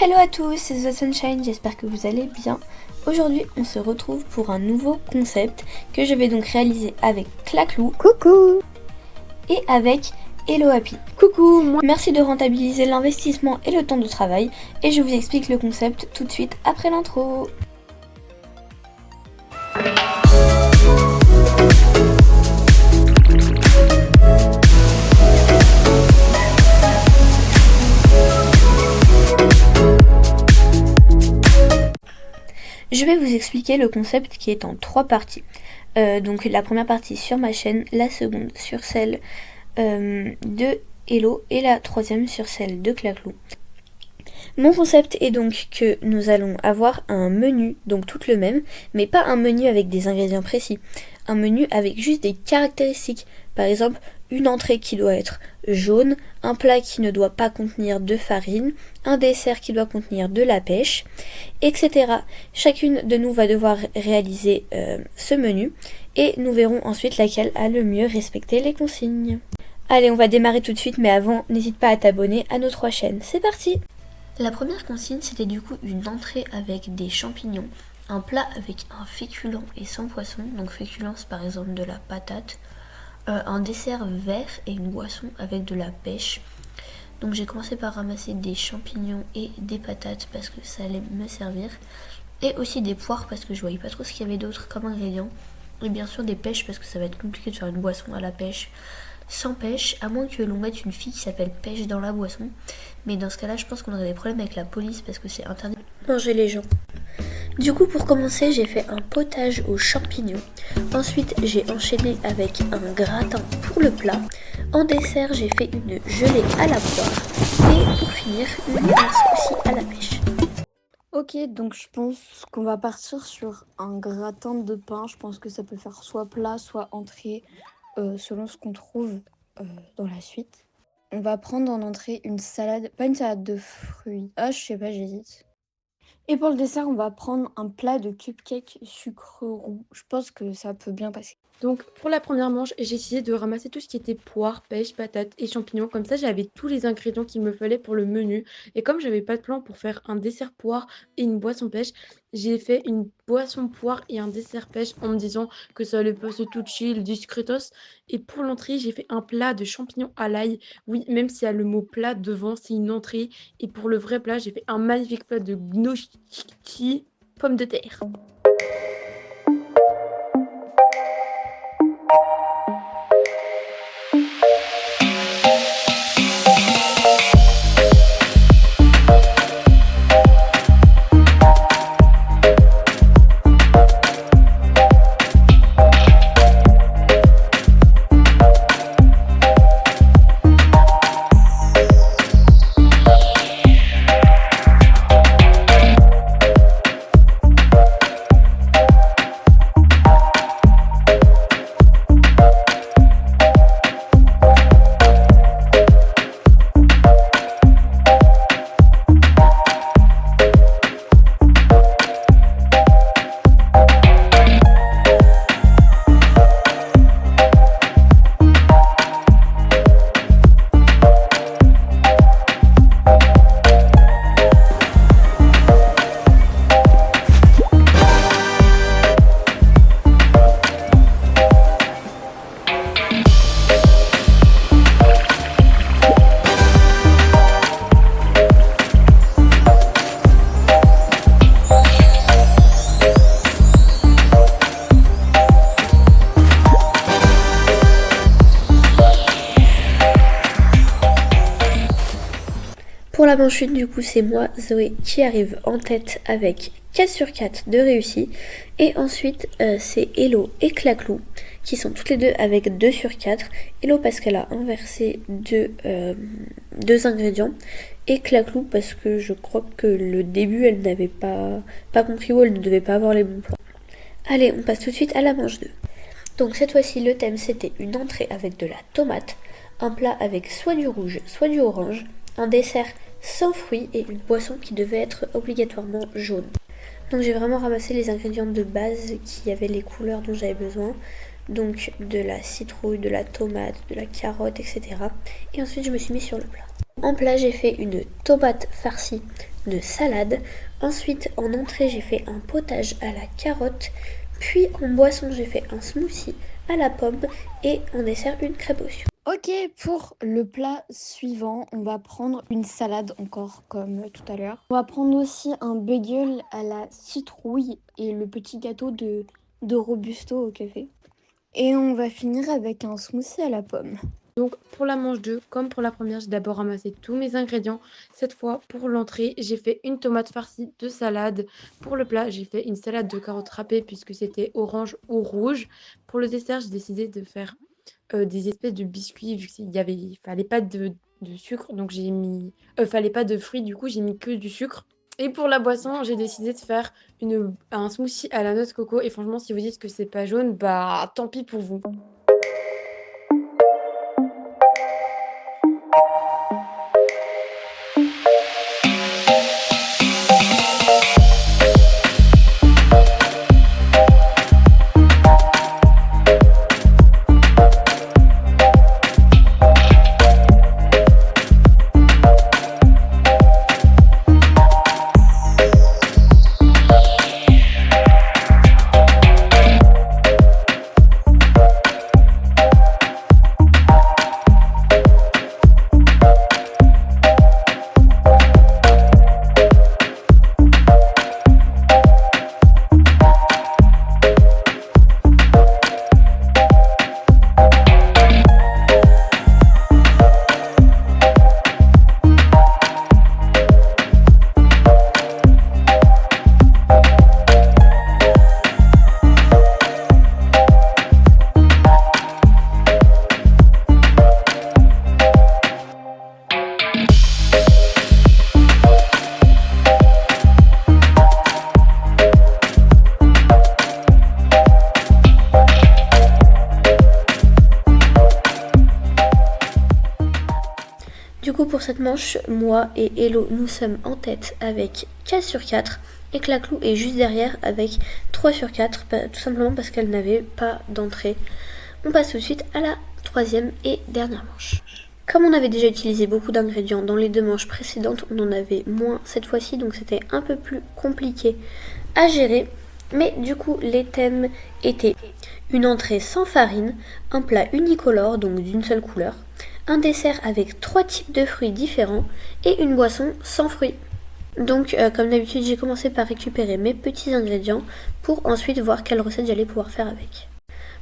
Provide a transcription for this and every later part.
Hello à tous, c'est The Sunshine, j'espère que vous allez bien. Aujourd'hui, on se retrouve pour un nouveau concept que je vais donc réaliser avec Claclou. Coucou. Et avec Hello Happy. Coucou, moi. Merci de rentabiliser l'investissement et le temps de travail et je vous explique le concept tout de suite après l'intro. Je vais vous expliquer le concept qui est en 3 parties. Donc la première partie sur ma chaîne, la seconde sur celle de Hello et la troisième sur celle de Claclou. Mon concept est donc que nous allons avoir un menu, donc tout le même, mais pas un menu avec des ingrédients précis. Un menu avec juste des caractéristiques. Par exemple, une entrée qui doit être jaune, un plat qui ne doit pas contenir de farine, un dessert qui doit contenir de la pêche, etc. Chacune de nous va devoir réaliser ce menu et nous verrons ensuite laquelle a le mieux respecté les consignes. Allez, on va démarrer tout de suite, mais avant, n'hésite pas à t'abonner à nos 3 chaînes. C'est parti! La première consigne, c'était du coup une entrée avec des champignons, un plat avec un féculent et sans poisson, donc féculent c'est par exemple de la patate, un dessert vert et une boisson avec de la pêche. Donc j'ai commencé par ramasser des champignons et des patates parce que ça allait me servir, et aussi des poires parce que je voyais pas trop ce qu'il y avait d'autre comme ingrédients, et bien sûr des pêches parce que ça va être compliqué de faire une boisson à la pêche sans pêche, à moins que l'on mette une fille qui s'appelle pêche dans la boisson. Mais dans ce cas-là, je pense qu'on aurait des problèmes avec la police parce que c'est interdit de manger les gens. Du coup, pour commencer, j'ai fait un potage aux champignons. Ensuite, j'ai enchaîné avec un gratin pour le plat. En dessert, j'ai fait une gelée à la poire. Et pour finir, une glace aussi à la pêche. Ok, donc je pense qu'on va partir sur un gratin de pain. Je pense que ça peut faire soit plat, soit entrée, selon ce qu'on trouve dans la suite. On va prendre en entrée une salade, pas une salade de fruits. Ah, je sais pas, j'hésite. Et pour le dessert, on va prendre un plat de cupcake sucre roux. Je pense que ça peut bien passer. Donc pour la première manche, j'ai essayé de ramasser tout ce qui était poire, pêche, patates et champignons. Comme ça, j'avais tous les ingrédients qu'il me fallait pour le menu. Et comme j'avais pas de plan pour faire un dessert poire et une boisson pêche, j'ai fait une boisson poire et un dessert pêche en me disant que ça allait passer tout chill, discretos. Et pour l'entrée, j'ai fait un plat de champignons à l'ail. Oui, même s'il y a le mot plat devant, c'est une entrée. Et pour le vrai plat, j'ai fait un magnifique plat de gnocchi pommes de terre. Pour la manche 1, du coup, c'est moi, Zoé, qui arrive en tête avec 4 sur 4 de réussi. Et ensuite, c'est Hello et Claclou, qui sont toutes les deux avec 2 sur 4. Hello parce qu'elle a inversé deux ingrédients. Et Claclou parce que je crois que le début, elle n'avait pas compris où elle ne devait pas avoir les bons plans. Allez, on passe tout de suite à la manche 2. Donc cette fois-ci, le thème, c'était une entrée avec de la tomate, un plat avec soit du rouge, soit du orange, un dessert sans fruits et une boisson qui devait être obligatoirement jaune. Donc j'ai vraiment ramassé les ingrédients de base qui avaient les couleurs dont j'avais besoin. Donc de la citrouille, de la tomate, de la carotte, etc. Et ensuite je me suis mis sur le plat. En plat j'ai fait une tomate farcie de salade. Ensuite, en entrée, j'ai fait un potage à la carotte. Puis en boisson, j'ai fait un smoothie à la pomme et en dessert, une crêpe au sucre. Ok, pour le plat suivant, on va prendre une salade encore comme tout à l'heure. On va prendre aussi un bagel à la citrouille et le petit gâteau de Robusto au café. Et on va finir avec un smoothie à la pomme. Donc pour la manche 2, comme pour la première, j'ai d'abord ramassé tous mes ingrédients. Cette fois, pour l'entrée, j'ai fait une tomate farcie de salade. Pour le plat, j'ai fait une salade de carottes râpées puisque c'était orange ou rouge. Pour le dessert, j'ai décidé de faire des espèces de biscuits vu qu'il fallait pas de sucre, donc fallait pas de fruits, du coup j'ai mis que du sucre. Et pour la boisson, j'ai décidé de faire un smoothie à la noix de coco. Et franchement, si vous dites que c'est pas jaune, bah tant pis pour vous. Du coup, pour cette manche, moi et Hello, nous sommes en tête avec 4 sur 4 et Claclou est juste derrière avec 3 sur 4, tout simplement parce qu'elle n'avait pas d'entrée. On passe tout de suite à la troisième et dernière manche. Comme on avait déjà utilisé beaucoup d'ingrédients dans les deux manches précédentes, on en avait moins cette fois-ci, donc c'était un peu plus compliqué à gérer. Mais du coup, les thèmes étaient une entrée sans farine, un plat unicolore, donc d'une seule couleur, un dessert avec 3 types de fruits différents et une boisson sans fruits. Donc comme d'habitude, j'ai commencé par récupérer mes petits ingrédients pour ensuite voir quelle recette j'allais pouvoir faire avec.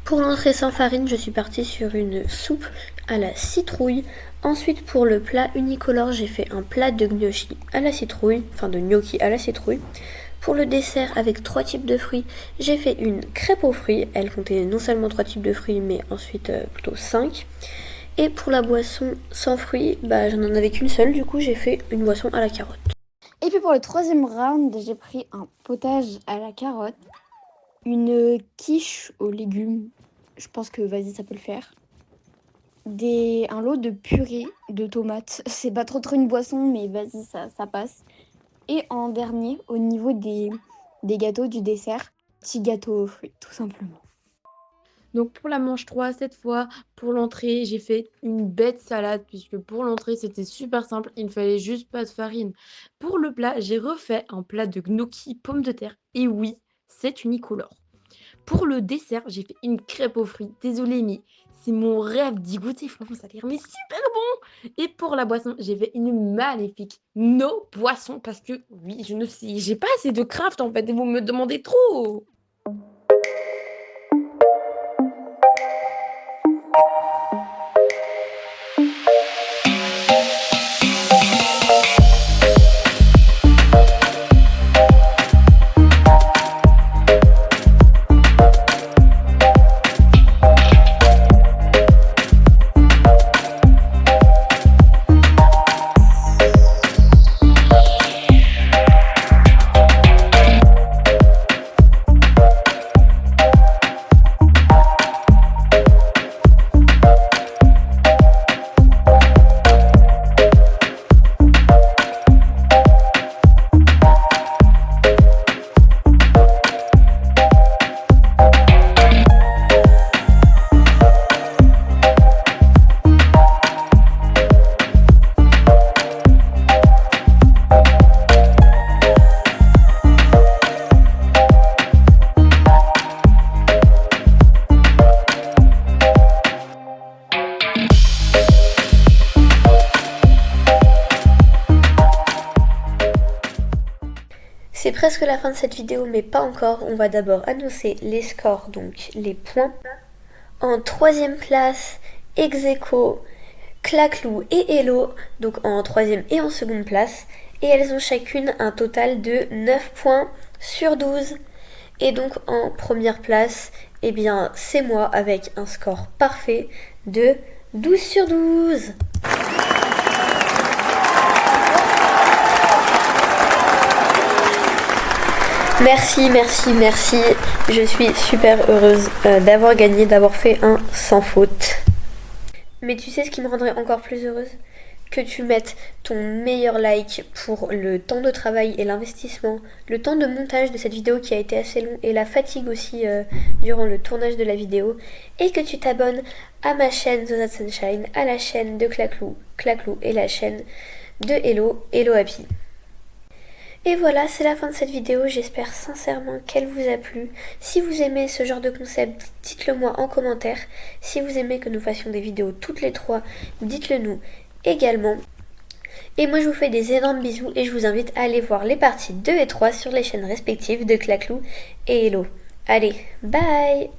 Pour l'entrée sans farine, je suis partie sur une soupe à la citrouille. Ensuite, pour le plat unicolore, j'ai fait un plat de gnocchi à la citrouille, enfin de gnocchi à la citrouille. Pour le dessert avec 3 types de fruits, j'ai fait une crêpe aux fruits. Elle contenait non seulement 3 types de fruits, mais ensuite plutôt 5. Et pour la boisson sans fruits, j'en avais qu'une seule, du coup j'ai fait une boisson à la carotte. Et puis pour le troisième round, j'ai pris un potage à la carotte, une quiche aux légumes, je pense que vas-y ça peut le faire, un lot de purée de tomates, c'est pas trop une boisson mais vas-y ça passe. Et en dernier, au niveau des gâteaux du dessert, petit gâteau aux fruits tout simplement. Donc pour la manche 3, cette fois, pour l'entrée, j'ai fait une bête salade, puisque pour l'entrée, c'était super simple, il ne fallait juste pas de farine. Pour le plat, j'ai refait un plat de gnocchi pommes de terre, et oui, c'est unicolore. Pour le dessert, j'ai fait une crêpe aux fruits, désolée, mais c'est mon rêve d'y goûter, franchement, ça a l'air mais super bon. Et pour la boisson, j'ai fait une maléfique no boisson, parce que oui, je ne sais, j'ai pas assez de craft en fait, et vous me demandez trop. C'est presque la fin de cette vidéo, mais pas encore. On va d'abord annoncer les scores, donc les points. En troisième place, ex aequo, Claclou et Hello, donc en troisième et en seconde place. Et elles ont chacune un total de 9 points sur 12. Et donc en première place, eh bien c'est moi avec un score parfait de 12 sur 12. Merci, merci, merci. Je suis super heureuse d'avoir gagné, d'avoir fait un sans faute. Mais tu sais ce qui me rendrait encore plus heureuse ? Que tu mettes ton meilleur like pour le temps de travail et l'investissement, le temps de montage de cette vidéo qui a été assez long et la fatigue aussi durant le tournage de la vidéo, et que tu t'abonnes à ma chaîne The That Sunshine, à la chaîne de Claclou et la chaîne de Hello Happy. Et voilà, c'est la fin de cette vidéo, j'espère sincèrement qu'elle vous a plu. Si vous aimez ce genre de concept, dites-le moi en commentaire. Si vous aimez que nous fassions des vidéos toutes les trois, dites-le nous également. Et moi je vous fais des énormes bisous et je vous invite à aller voir les parties 2 et 3 sur les chaînes respectives de Claclou et Hello. Allez, bye!